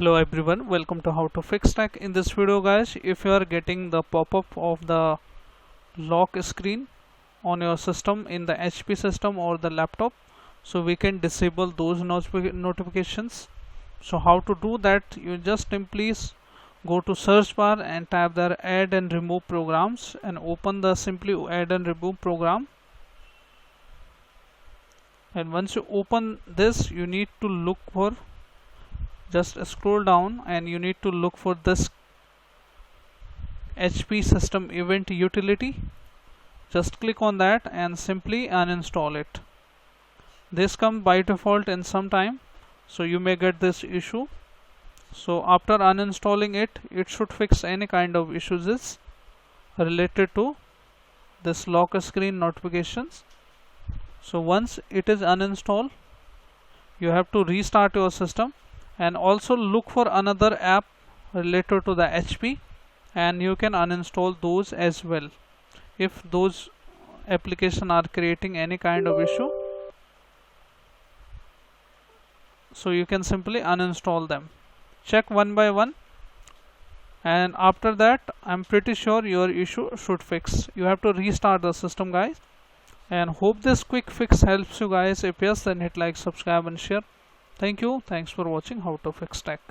Hello everyone, welcome to How to Fix Tech. In this video guys, if you are getting the pop-up of the lock screen on your system in the HP system or the laptop, so we can disable those notifications. So how to do that? You just simply go to search bar and type there add and remove programs and open the simply add and remove program. And once you open this, you need to look for, just scroll down and you need to look for this HP system event utility. Just click on that and simply uninstall it. This comes by default in some time, so you may get this issue. So after uninstalling it, it should fix any kind of issues related to this lock screen notifications. So once it is uninstalled, you have to restart your system and also look for another app related to the HP, and you can uninstall those as well if those applications are creating any kind of issue. So you can simply uninstall them. Check one by one, and after that I'm pretty sure your issue should fix. You have to restart the system guys, and hope this quick fix helps you guys. If yes, then hit like, subscribe and share. Thank you. Thanks for watching How to Fix Tech.